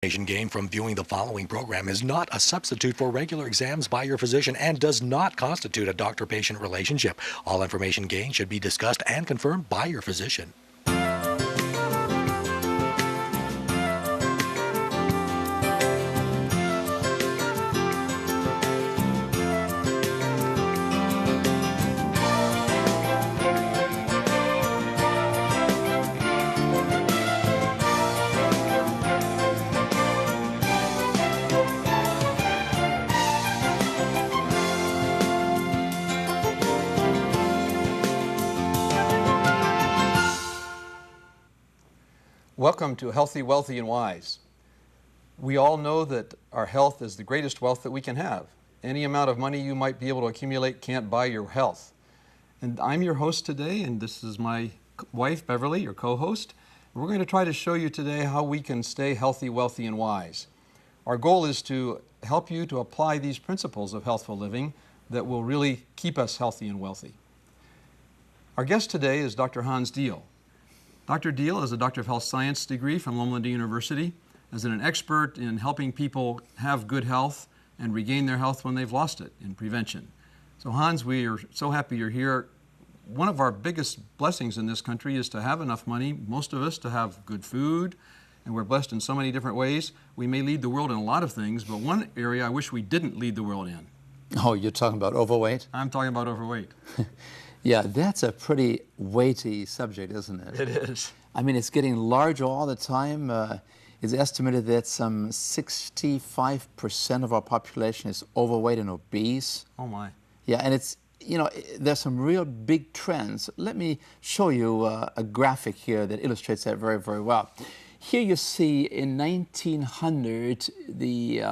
Information gained from viewing the following program is not a substitute for regular exams by your physician and does not constitute a doctor-patient relationship. All information gained should be discussed and confirmed by your physician. Welcome to Healthy, Wealthy, and Wise. We all know that our health is the greatest wealth that we can have. Any amount of money you might be able to accumulate can't buy your health. And I'm your host today, and this is my wife, Beverly, your co-host. We're going to try to show you today how we can stay healthy, wealthy, and wise. Our goal is to help you to apply these principles of healthful living that will really keep us healthy and wealthy. Our guest today is Dr. Hans Diehl. Dr. Diehl is a Doctor of Health Science degree from Loma Linda University, as an expert in helping people have good health and regain their health when they've lost it in prevention. So Hans, we are so happy you're here. One of our biggest blessings in this country is to have enough money, most of us, to have good food, and we're blessed in so many different ways. We may lead the world in a lot of things, but one area I wish we didn't lead the world in. Oh, you're talking about overweight? I'm talking about overweight. Yeah, that's a pretty weighty subject, isn't it? It is. I mean, it's getting larger all the time. It's estimated that some 65% of our population is overweight and obese. Oh my. Yeah, and it's, you know, there's some real big trends. Let me show you a graphic here that illustrates that very, very well. Here you see in 1900, the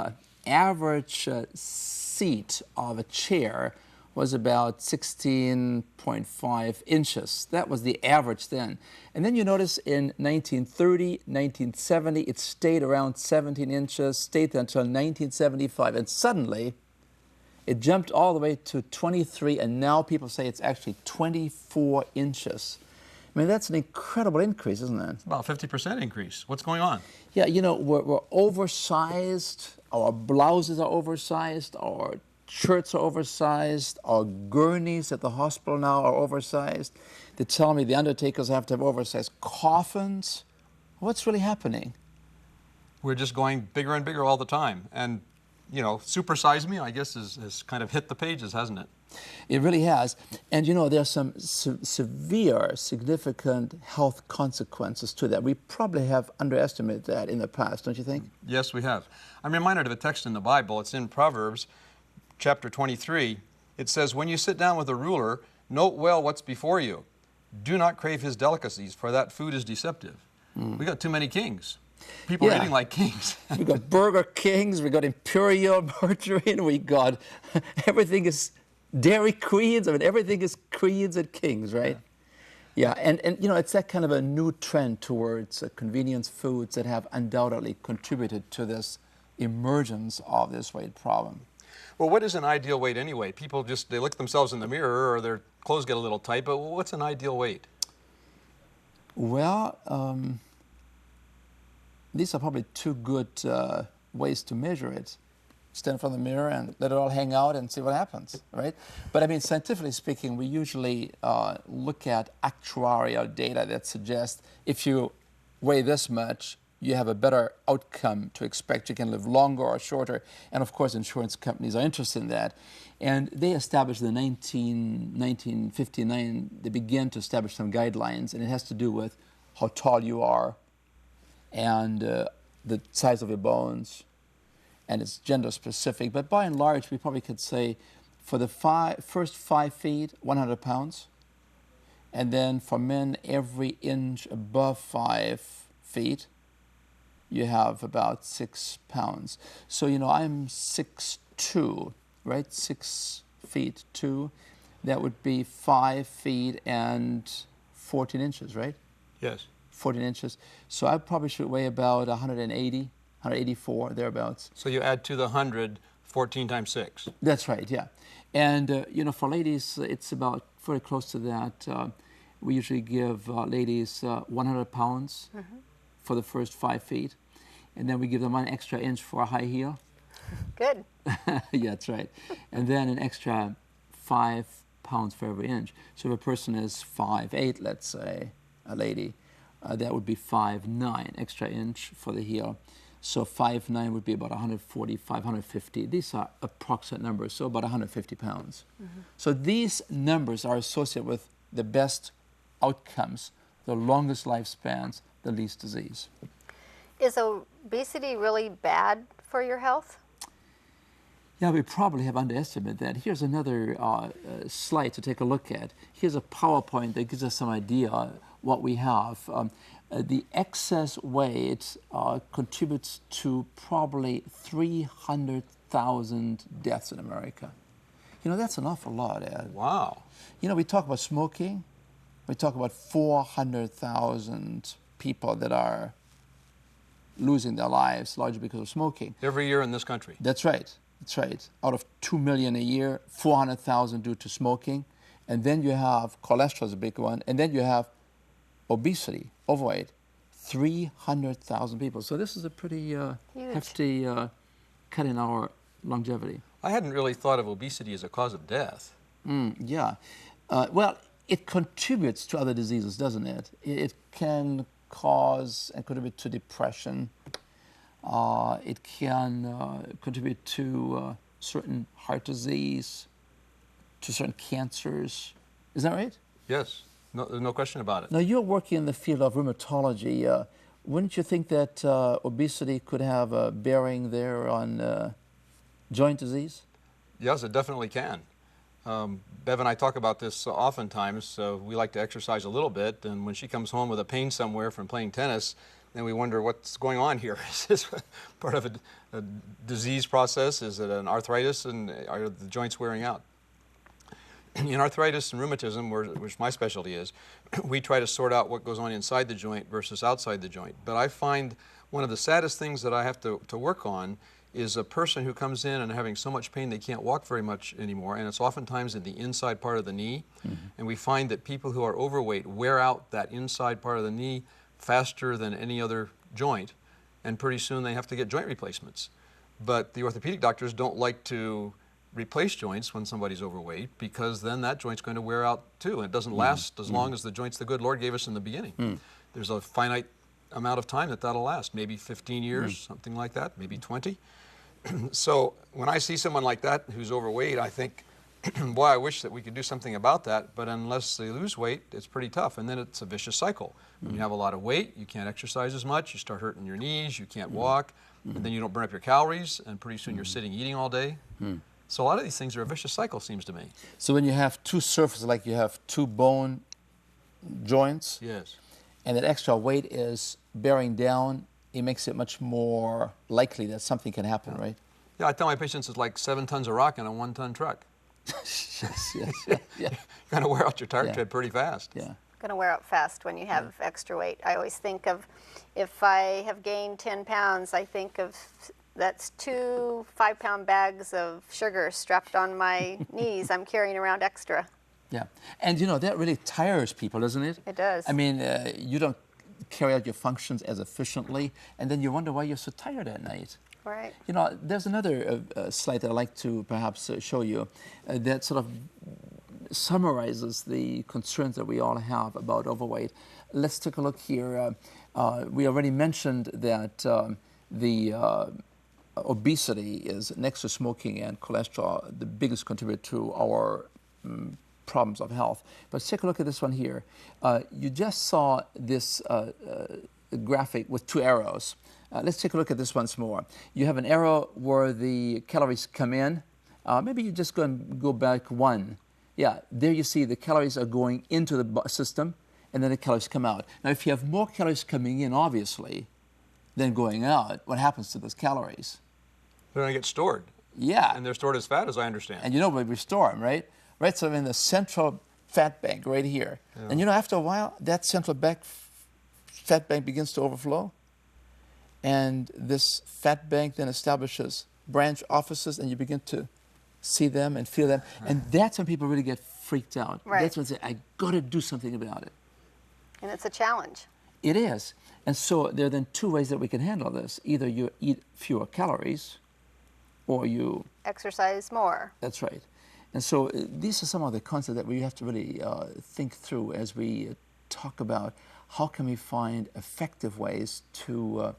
average seat of a chair was about 16.5 inches. That was the average then. And then you notice in 1930, 1970, it stayed around 17 inches, stayed there until 1975. And suddenly, it jumped all the way to 23, and now people say it's actually 24 inches. I mean, that's an incredible increase, isn't it? About 50% increase. What's going on? Yeah, you know, we're oversized. Our blouses are oversized. Our shirts are oversized. Our gurneys at the hospital now are oversized. They tell me the undertakers have to have oversized coffins. What's really happening? We're just going bigger and bigger all the time. And, you know, Supersize Me, I guess, has kind of hit the pages, hasn't it? It really has. And, you know, there's some severe, significant health consequences to that. We probably have underestimated that in the past, don't you think? Yes, we have. I'm reminded of a text in the Bible. It's in Proverbs, chapter 23. It says, "When you sit down with a ruler, note well what's before you. Do not crave his delicacies, for that food is deceptive." We got too many kings. People are eating like kings. We got Burger Kings, we got Imperial margarine, we got everything is Dairy Queens. I mean, everything is queens and kings, right? Yeah, and you know, it's that kind of a new trend towards convenience foods that have undoubtedly contributed to this emergence of this weight problem. Well, what is an ideal weight anyway? People just, they look at themselves in the mirror or their clothes get a little tight, but what's an ideal weight? Well, these are probably two good ways to measure it. Stand in front of the mirror and let it all hang out and see what happens, right? But I mean, scientifically speaking, we usually look at actuarial data that suggests if you weigh this much, you have a better outcome to expect. You can live longer or shorter. And of course, insurance companies are interested in that. And they established in 1959, they began to establish some guidelines, and it has to do with how tall you are and the size of your bones, and it's gender specific. But by and large, we probably could say for the first 5 feet, 100 pounds. And then for men, every inch above 5 feet, you have about 6 pounds. So, you know, I'm 6'2", right? 6 feet 2. That would be 5 feet and 14 inches, right? Yes. 14 inches. So I probably should weigh about 180, 184, thereabouts. So you add to the 100, 14 times 6. That's right, yeah. And, you know, for ladies, it's about very close to that. We usually give ladies 100 pounds for the first 5 feet. and then we give them 1 extra inch for a high heel. Good. Yeah, that's right. And then an extra 5 pounds for every inch. So if a person is 5'8", let's say, a lady, that would be 5'9", extra inch for the heel. So 5'9" would be about 145, 150. These are approximate numbers, so about 150 pounds. So these numbers are associated with the best outcomes, the longest lifespans, the least disease. Is obesity really bad for your health? Yeah, we probably have underestimated that. Here's another slide to take a look at. Here's a PowerPoint that gives us some idea what we have. The excess weight contributes to probably 300,000 deaths in America. You know, that's an awful lot, Ed. Wow. You know, we talk about smoking. We talk about 400,000 people that are losing their lives largely because of smoking. Every year in this country. That's right. That's right. Out of 2 million a year, 400,000 due to smoking. And then you have cholesterol is a big one. And then you have obesity, overweight, 300,000 people. So this is a pretty hefty cut in our longevity. I hadn't really thought of obesity as a cause of death. Yeah. Well, it contributes to other diseases, doesn't it? It can cause and contribute to depression. It can contribute to certain heart disease, to certain cancers. Is that right? Yes, no, there's no question about it. Now, you're working in the field of rheumatology. Wouldn't you think that obesity could have a bearing there on joint disease? Yes, it definitely can. Bev and I talk about this oftentimes. We like to exercise a little bit, and when she comes home with a pain somewhere from playing tennis, then we wonder what's going on here. Is this part of a disease process? Is it an arthritis, and are the joints wearing out? In arthritis and rheumatism, which my specialty is, we try to sort out what goes on inside the joint versus outside the joint. But I find one of the saddest things that I have to work on is a person who comes in and having so much pain they can't walk very much anymore, and it's oftentimes in the inside part of the knee. And we find that people who are overweight wear out that inside part of the knee faster than any other joint, and pretty soon they have to get joint replacements. But the orthopedic doctors don't like to replace joints when somebody's overweight, because then that joint's going to wear out too, and it doesn't last as long as the joints the good Lord gave us in the beginning. There's a finite amount of time that'll last, maybe 15 years, something like that, maybe 20. So when I see someone like that who's overweight, I think, boy, I wish that we could do something about that, but unless they lose weight, it's pretty tough, and then it's a vicious cycle. When you have a lot of weight, you can't exercise as much, you start hurting your knees, you can't walk, and then you don't burn up your calories, and pretty soon you're sitting eating all day. So a lot of these things are a vicious cycle, seems to me. So when you have two surfaces, like you have two bone joints, Yes. and that extra weight is bearing down, it makes it much more likely that something can happen, right? Yeah, I tell my patients it's like 7 tons of rock in a 1-ton truck. Yes, yeah. You're going to wear out your tire Yeah. tread pretty fast. Yeah. Going to wear out fast when you have extra weight. I always think of, if I have gained 10 pounds, I think of that's 2 5-pound bags of sugar strapped on my knees. I'm carrying around extra. Yeah, and you know, that really tires people, doesn't it? It does. I mean, you don't carry out your functions as efficiently, and then you wonder why you're so tired at night. Right. You know, there's another slide that I'd like to perhaps show you that sort of summarizes the concerns that we all have about overweight. Let's take a look here. We already mentioned that the obesity is, next to smoking and cholesterol, the biggest contributor to our problems of health. But let's take a look at this one here. You just saw this graphic with 2 arrows. Let's take a look at this once more. You have an arrow where the calories come in. Maybe you just go back 1. Yeah, there you see the calories are going into the system, and then the calories come out. Now, if you have more calories coming in, obviously, than going out, what happens to those calories? They're going to get stored. Yeah. And they're stored as fat, as I understand. And you know, we store them, right? Right, so in the central fat bank right here. Yeah. And you know, after a while, that central fat bank begins to overflow. And this fat bank then establishes branch offices, and you begin to see them and feel them. And that's when people really get freaked out. Right. That's when they say, I got to do something about it. And it's a challenge. It is. And so there are then two ways that we can handle this. Either you eat fewer calories, or you... Exercise more. That's right. And so these are some of the concepts that we have to really think through as we talk about how can we find effective ways to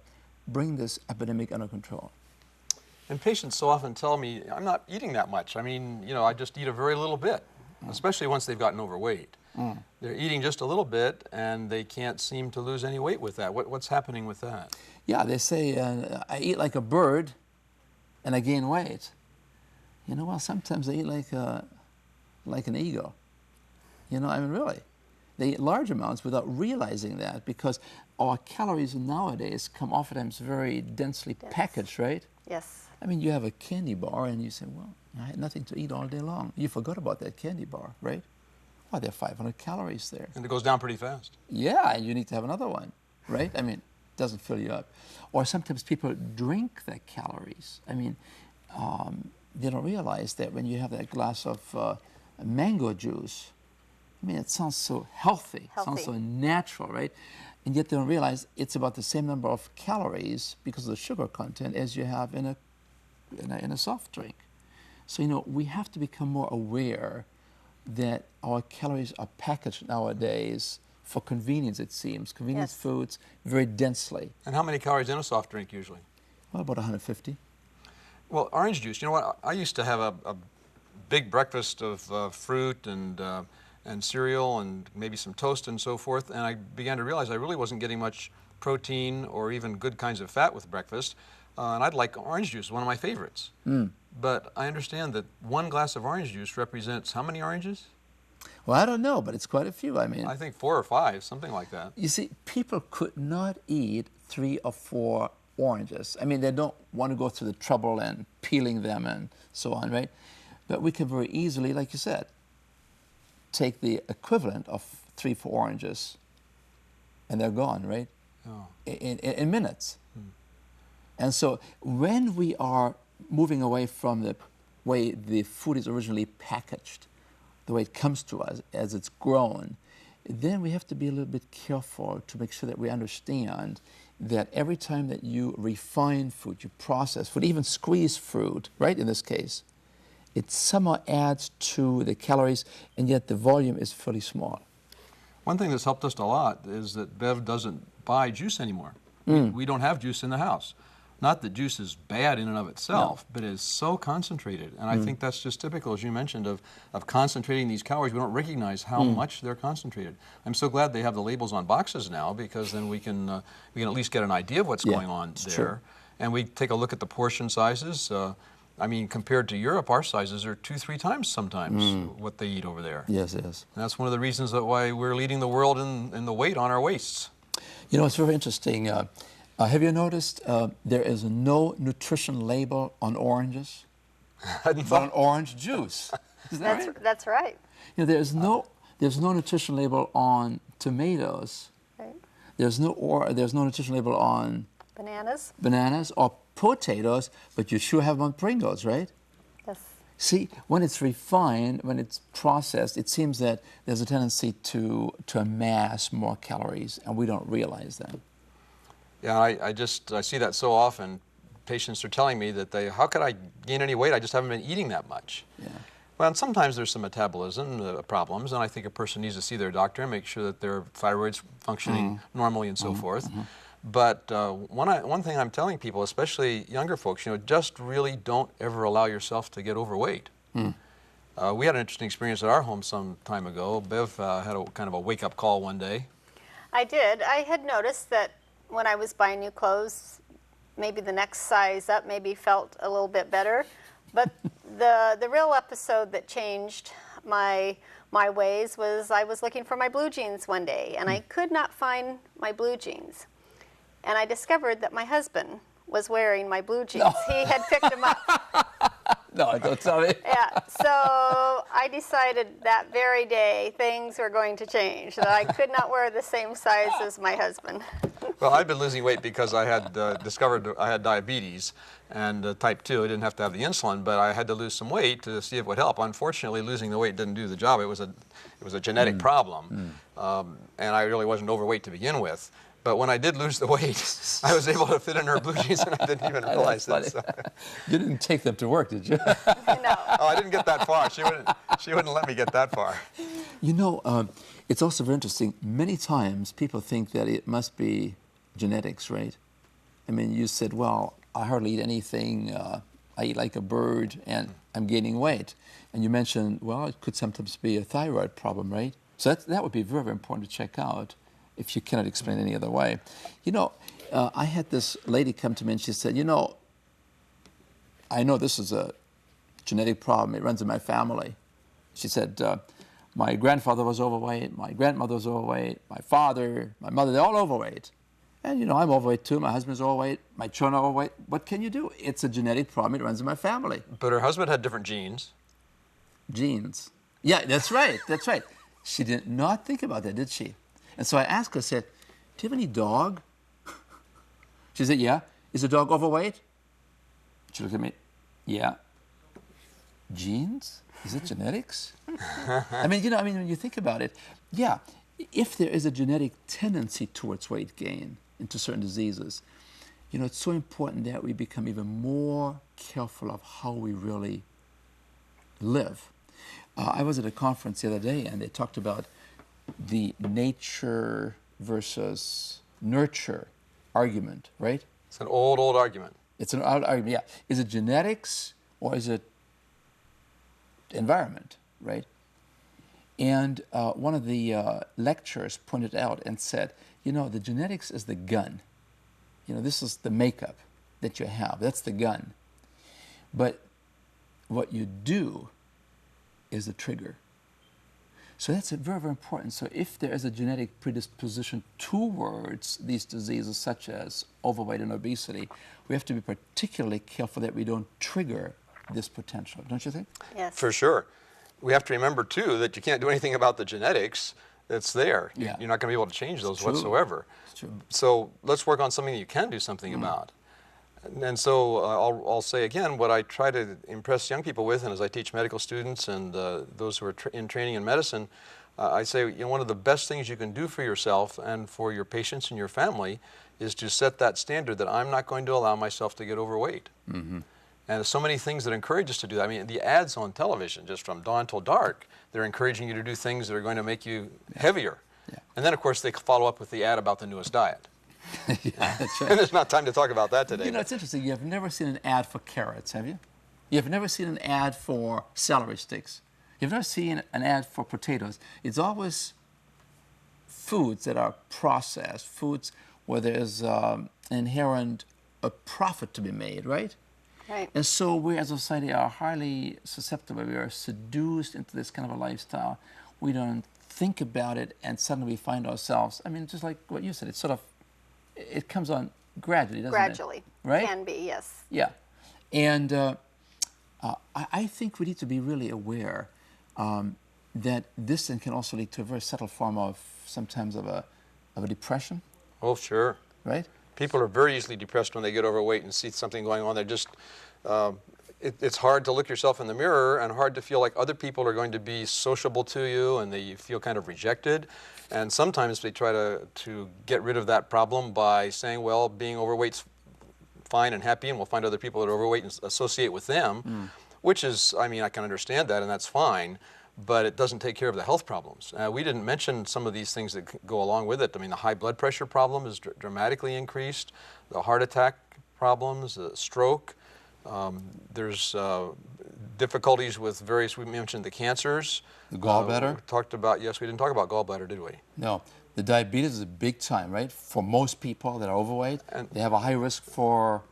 bring this epidemic under control. And patients so often tell me, I'm not eating that much. I mean, you know, I just eat a very little bit, especially once they've gotten overweight. They're eating just a little bit, and they can't seem to lose any weight with that. What's happening with that? Yeah, they say, I eat like a bird, and I gain weight. You know, well, sometimes they eat like an eagle. You know, I mean, really. They eat large amounts without realizing that, because our calories nowadays come oftentimes very densely packaged, right? Yes. I mean, you have a candy bar and you say, well, I had nothing to eat all day long. You forgot about that candy bar, right? Well, there are 500 calories there. And it goes down pretty fast. Yeah, and you need to have another one, right? I mean, it doesn't fill you up. Or sometimes people drink their calories. I mean, they don't realize that when you have that glass of mango juice, I mean, it sounds so healthy. It sounds so natural, right? And yet they don't realize it's about the same number of calories because of the sugar content as you have in a soft drink. So, you know, we have to become more aware that our calories are packaged nowadays for convenience, it seems. Convenience foods, very densely. And how many calories in a soft drink usually? Well, about 150. Well, orange juice, you know what? I used to have a big breakfast of fruit and cereal and maybe some toast and so forth, and I began to realize I really wasn't getting much protein or even good kinds of fat with breakfast, and I'd like orange juice, one of my favorites. But I understand that one glass of orange juice represents how many oranges? Well, I don't know, but it's quite a few. I mean, I think 4 or 5, something like that. You see, people could not eat 3 or 4 oranges. I mean, they don't want to go through the trouble and peeling them and so on, right? But we can very easily, like you said, take the equivalent of 3, 4 oranges, and they're gone, right? Oh. In minutes. And so when we are moving away from the way the food is originally packaged, the way it comes to us as it's grown, then we have to be a little bit careful to make sure that we understand that every time that you refine food, you process food, even squeeze fruit, right, in this case, it somehow adds to the calories, and yet the volume is fairly small. One thing that's helped us a lot is that Bev doesn't buy juice anymore. We don't have juice in the house. Not that juice is bad in and of itself, but it is so concentrated. And I think that's just typical, as you mentioned, of concentrating these calories. We don't recognize how much they're concentrated. I'm so glad they have the labels on boxes now, because then we can at least get an idea of what's going on there. True. And we take a look at the portion sizes. I mean, compared to Europe, our sizes are 2-3 times sometimes what they eat over there. Yes, yes. And that's one of the reasons that why we're leading the world in the weight on our waists. You know, it's very interesting. Have you noticed there is no nutrition label on oranges, but on orange juice? Is that right? That's right. You know, there's no nutrition label on tomatoes. Right. There's no nutrition label on Bananas. or potatoes, but you sure have them on Pringles, right? Yes. See, when it's refined, when it's processed, it seems that there's a tendency to amass more calories, and we don't realize that. Yeah, I see that so often. Patients are telling me that how could I gain any weight? I just haven't been eating that much. Yeah. Well, and sometimes there's some metabolism problems, and I think a person needs to see their doctor and make sure that their thyroid's functioning normally and so forth. But one thing I'm telling people, especially younger folks, you know, just really don't ever allow yourself to get overweight. We had an interesting experience at our home some time ago. Bev had a kind of a wake-up call one day. I did. I had noticed that when I was buying new clothes, maybe the next size up maybe felt a little bit better. But the real episode that changed my ways was I was looking for my blue jeans one day, and I could not find my blue jeans. And I discovered that my husband was wearing my blue jeans. He had picked them up. No, don't tell me. Yeah, so I decided that very day things were going to change, that I could not wear the same size as my husband. Well, I've been losing weight because I had discovered I had diabetes and type 2. I didn't have to have the insulin, but I had to lose some weight to see if it would help. Unfortunately, losing the weight didn't do the job. It was a genetic problem, and I really wasn't overweight to begin with. But when I did lose the weight, I was able to fit in her blue jeans, and I didn't even realize it. So. You didn't take them to work, did you? No. Oh, I didn't get that far. She wouldn't let me get that far. You know, it's also very interesting. Many times people think that it must be genetics, right? I mean, you said, well, I hardly eat anything. I eat like a bird, and I'm gaining weight. And you mentioned, well, it could sometimes be a thyroid problem, right? So that would be very, very important to check out if you cannot explain any other way. You know, I had this lady come to me and she said, you know, I know this is a genetic problem. It runs in my family. She said, my grandfather was overweight, my grandmother was overweight, my father, my mother, they're all overweight. And, you know, I'm overweight too. My husband's overweight. My children are overweight. What can you do? It's a genetic problem. It runs in my family. But her husband had different genes. Genes. Yeah, that's right. That's right. She did not think about that, did she? And so I asked her, I said, do you have any dog? She said, yeah. Is the dog overweight? She looked at me. Yeah. Genes? Is it genetics? I mean, you know, when you think about it, yeah, if there is a genetic tendency towards weight gain into certain diseases, you know, it's so important that we become even more careful of how we really live. I was at a conference the other day, and they talked about the nature versus nurture argument, right? It's an old argument. It's an old argument, yeah. Is it genetics or is it environment, right? And one of the lecturers pointed out and said, you know, the genetics is the gun. You know, this is the makeup that you have. That's the gun. But what you do is the trigger. So that's very, very important. So if there is a genetic predisposition towards these diseases such as overweight and obesity, we have to be particularly careful that we don't trigger this potential, don't you think? Yes. For sure. We have to remember, too, that you can't do anything about the genetics that's there. Yeah. You're not going to be able to change those True. whatsoever. It's true. So let's work on something that you can do something about. And so I'll say again, what I try to impress young people with, and as I teach medical students and those who are in training in medicine, I say, you know, one of the best things you can do for yourself and for your patients and your family is to set that standard that I'm not going to allow myself to get overweight. Mm-hmm. And there's so many things that encourage us to do that. I mean, the ads on television, just from dawn till dark, they're encouraging you to do things that are going to make you heavier. Yeah. And then, of course, they follow up with the ad about the newest diet. Yeah, that's right. And there's not time to talk about that today. You know, it's interesting. You have never seen an ad for carrots, have you? You've never seen an ad for celery sticks. You've never seen an ad for potatoes. It's always foods that are processed, foods where there's inherent a profit to be made, right? Right. And so we as a society are highly susceptible. We are seduced into this kind of a lifestyle. We don't think about it, and suddenly we find ourselves, I mean, just like what you said, it's sort of, it comes on gradually, doesn't it? Gradually. Right? Can be, yes. Yeah. And I think we need to be really aware that this then can also lead to a very subtle form of sometimes of a depression, Oh, sure. right? People are very easily depressed when they get overweight and see something going on. They're just, it's hard to look yourself in the mirror and hard to feel like other people are going to be sociable to you, and you feel kind of rejected. And sometimes they try to get rid of that problem by saying, well, being overweight's fine and happy, and we'll find other people that are overweight and associate with them, which is, I mean, I can understand that, and that's fine, but it doesn't take care of the health problems. We didn't mention some of these things that go along with it. I mean, the high blood pressure problem is dramatically increased, the heart attack problems, the stroke. There's difficulties with various, we mentioned the cancers. The gallbladder? We talked about, yes, we didn't talk about gallbladder, did we? No. The diabetes is a big time, right? For most people that are overweight, And- they have a high risk for...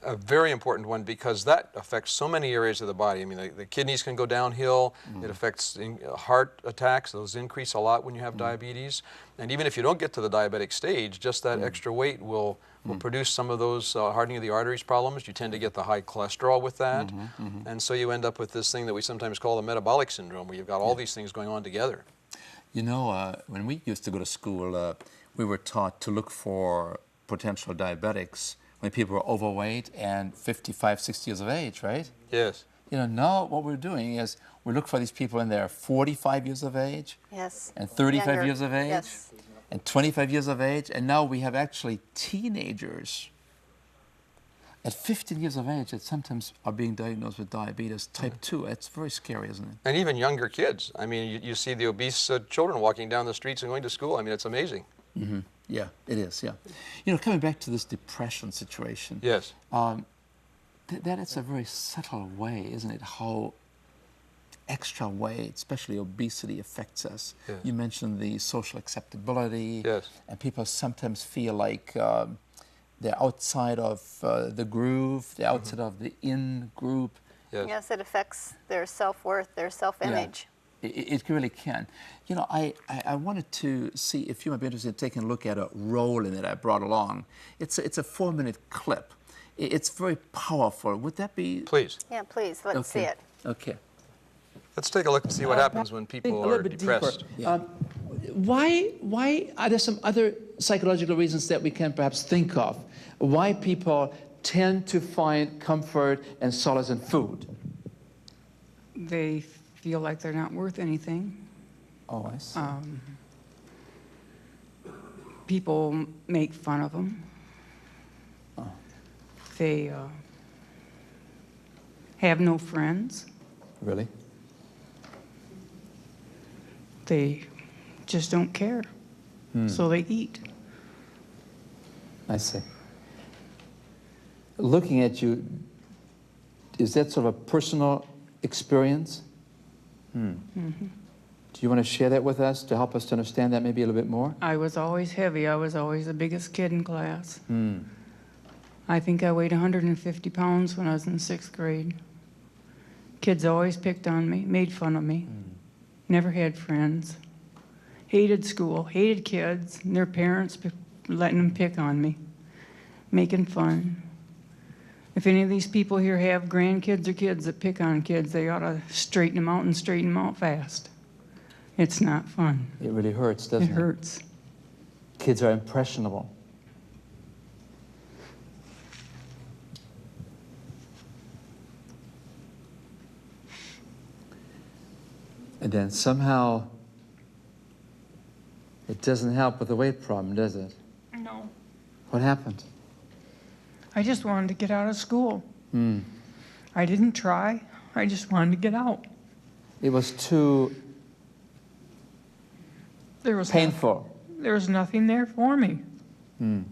A very important one, because that affects so many areas of the body. I mean, the kidneys can go downhill. It affects heart attacks. Those increase a lot when you have diabetes. And even if you don't get to the diabetic stage, just that extra weight will produce some of those hardening of the arteries problems. You tend to get the high cholesterol with that. And so you end up with this thing that we sometimes call the metabolic syndrome, where you've got all these things going on together. You know, when we used to go to school, we were taught to look for potential diabetics when people were overweight and 55, 60 years of age, right? Yes. You know, now what we're doing is we look for these people when they're 45 years of age Yes. and 35 Younger. years of age. Yes. and 25 years of age, and now we have actually teenagers at 15 years of age that sometimes are being diagnosed with diabetes type 2. It's very scary, isn't it? And even younger kids. I mean, you see the obese children walking down the streets and going to school. I mean, it's amazing. Mm-hmm. Yeah, it is, yeah. You know, coming back to this depression situation. Yes. That is a very subtle way, isn't it, how extra weight, especially obesity, affects us. Yes. You mentioned the social acceptability. Yes. And people sometimes feel like they're outside of the groove, they're outside of the in group. Yes. Yes, it affects their self-worth, their self-image. Yeah, it really can. You know, I wanted to see if you might be interested in taking a look at a roll in it I brought along. It's a 4-minute clip. It's very powerful. Would that be? Please. Yeah, please, let's see it. Okay. Let's take a look and see what happens when people a little are bit depressed. deeper. Why are there some other psychological reasons that we can perhaps think of why people tend to find comfort and solace in food? They feel like they're not worth anything. Oh, I see. People make fun of them. They have no friends. Really? They just don't care. So they eat. I see. Looking at you, is that sort of a personal experience? Mm-hmm. Do you want to share that with us to help us to understand that maybe a little bit more? I was always heavy. I was always the biggest kid in class. Hmm. I think I weighed 150 pounds when I was in 6th grade. Kids always picked on me, made fun of me. Never had friends. Hated school, hated kids, and their parents letting them pick on me, making fun. If any of these people here have grandkids or kids that pick on kids, they ought to straighten them out and straighten them out fast. It's not fun. It really hurts, doesn't It it? hurts. Kids are impressionable. And then somehow it doesn't help with the weight problem, does it? No. What happened? I just wanted to get out of school. Hmm. I didn't try. I just wanted to get out. It was too There was painful. There was nothing there for me. Hmm.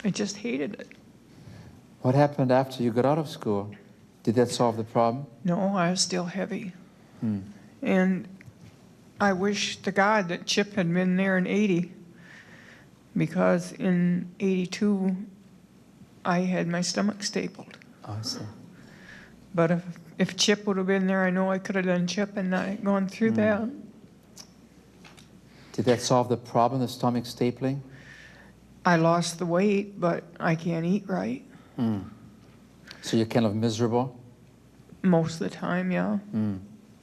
I just hated it. What happened after you got out of school? Did that solve the problem? No, I was still heavy. And I wish to God that Chip had been there in 80, because in 82, I had my stomach stapled. Oh, I see. But if Chip would have been there, I know I could have done Chip and not gone through that. Did that solve the problem, the stomach stapling? I lost the weight, but I can't eat right. So you're kind of miserable? Most of the time, yeah.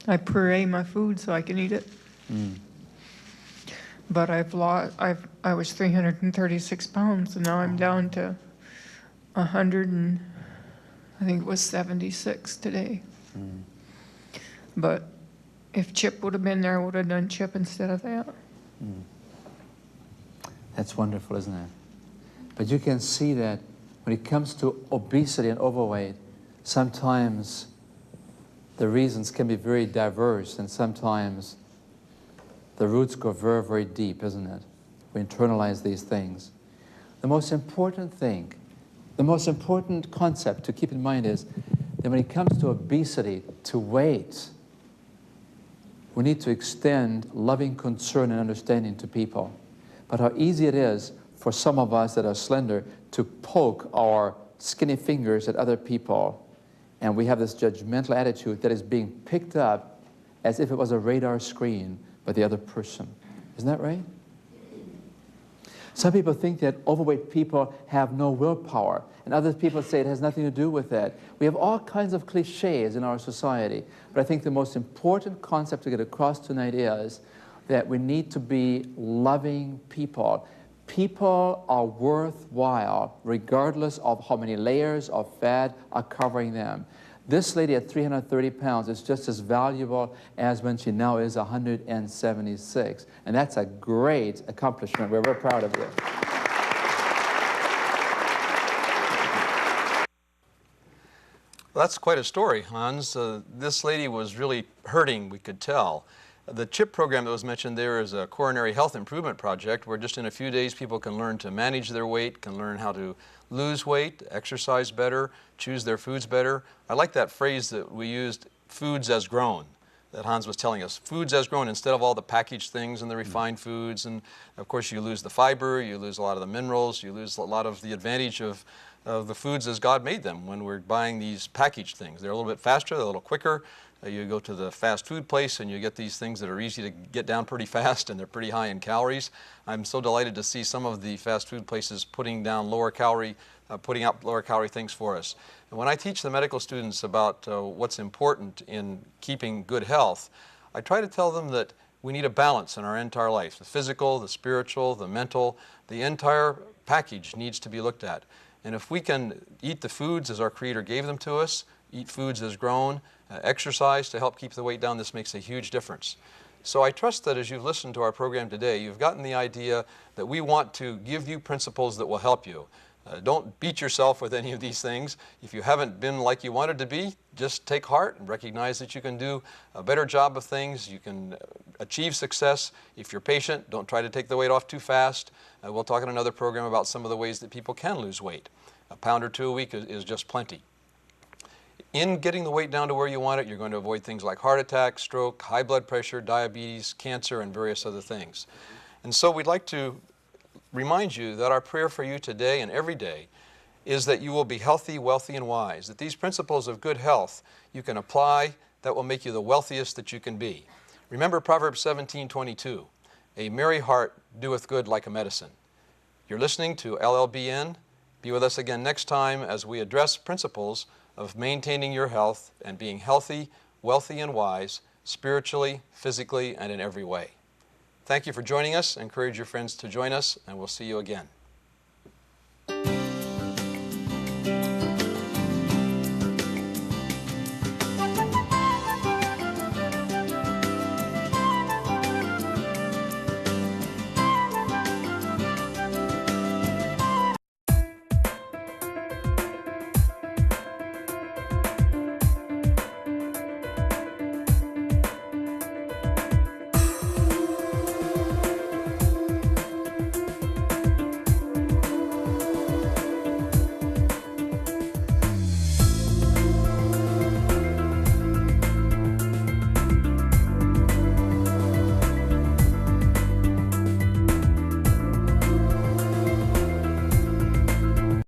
I puree my food so I can eat it. But I was 336 pounds, and now I'm down to 100 and I think it was 76 today. But if Chip would have been there, I would have done Chip instead of that. That's wonderful, isn't it? But you can see that when it comes to obesity and overweight, sometimes the reasons can be very diverse, and sometimes the roots go very, very deep, isn't it? We internalize these things. The most important thing, the most important concept to keep in mind is that when it comes to obesity, to weight, we need to extend loving concern and understanding to people. But how easy it is for some of us that are slender to poke our skinny fingers at other people, and we have this judgmental attitude that is being picked up as if it was a radar screen by the other person. Isn't that right? Some people think that overweight people have no willpower, and other people say it has nothing to do with that. We have all kinds of cliches in our society, but I think the most important concept to get across tonight is that we need to be loving people. People are worthwhile regardless of how many layers of fat are covering them. This lady at 330 pounds is just as valuable as when she now is 176. And that's a great accomplishment. We're very proud of you. Well, that's quite a story, Hans. This lady was really hurting, we could tell. The CHIP program that was mentioned there is a coronary health improvement project where just in a few days people can learn to manage their weight, can learn how to lose weight, exercise better, choose their foods better. I like that phrase that we used, foods as grown, that Hans was telling us. Foods as grown instead of all the packaged things and the refined foods. And of course you lose the fiber, you lose a lot of the minerals, you lose a lot of the advantage of the foods as God made them when we're buying these packaged things. They're a little bit faster, they're a little quicker. You go to the fast food place and you get these things that are easy to get down pretty fast and they're pretty high in calories. I'm so delighted to see some of the fast food places putting out lower calorie things for us. And when I teach the medical students about what's important in keeping good health, I try to tell them that we need a balance in our entire life. The physical, the spiritual, the mental, the entire package needs to be looked at. And if we can eat the foods as our Creator gave them to us, eat foods as grown, exercise to help keep the weight down, this makes a huge difference. So I trust that as you've listened to our program today, you've gotten the idea that we want to give you principles that will help you. Don't beat yourself with any of these things. If you haven't been like you wanted to be, just take heart and recognize that you can do a better job of things. You can achieve success. If you're patient, don't try to take the weight off too fast. We'll talk in another program about some of the ways that people can lose weight. A pound or two a week is just plenty. In getting the weight down to where you want it, you're going to avoid things like heart attack, stroke, high blood pressure, diabetes, cancer, and various other things. And so we'd like to remind you that our prayer for you today and every day is that you will be healthy, wealthy, and wise, that these principles of good health you can apply that will make you the wealthiest that you can be. Remember Proverbs 17:22, a merry heart doeth good like a medicine. You're listening to LLBN. Be with us again next time as we address principles of maintaining your health and being healthy, wealthy, and wise, spiritually, physically, and in every way. Thank you for joining us. Encourage your friends to join us, and we'll see you again.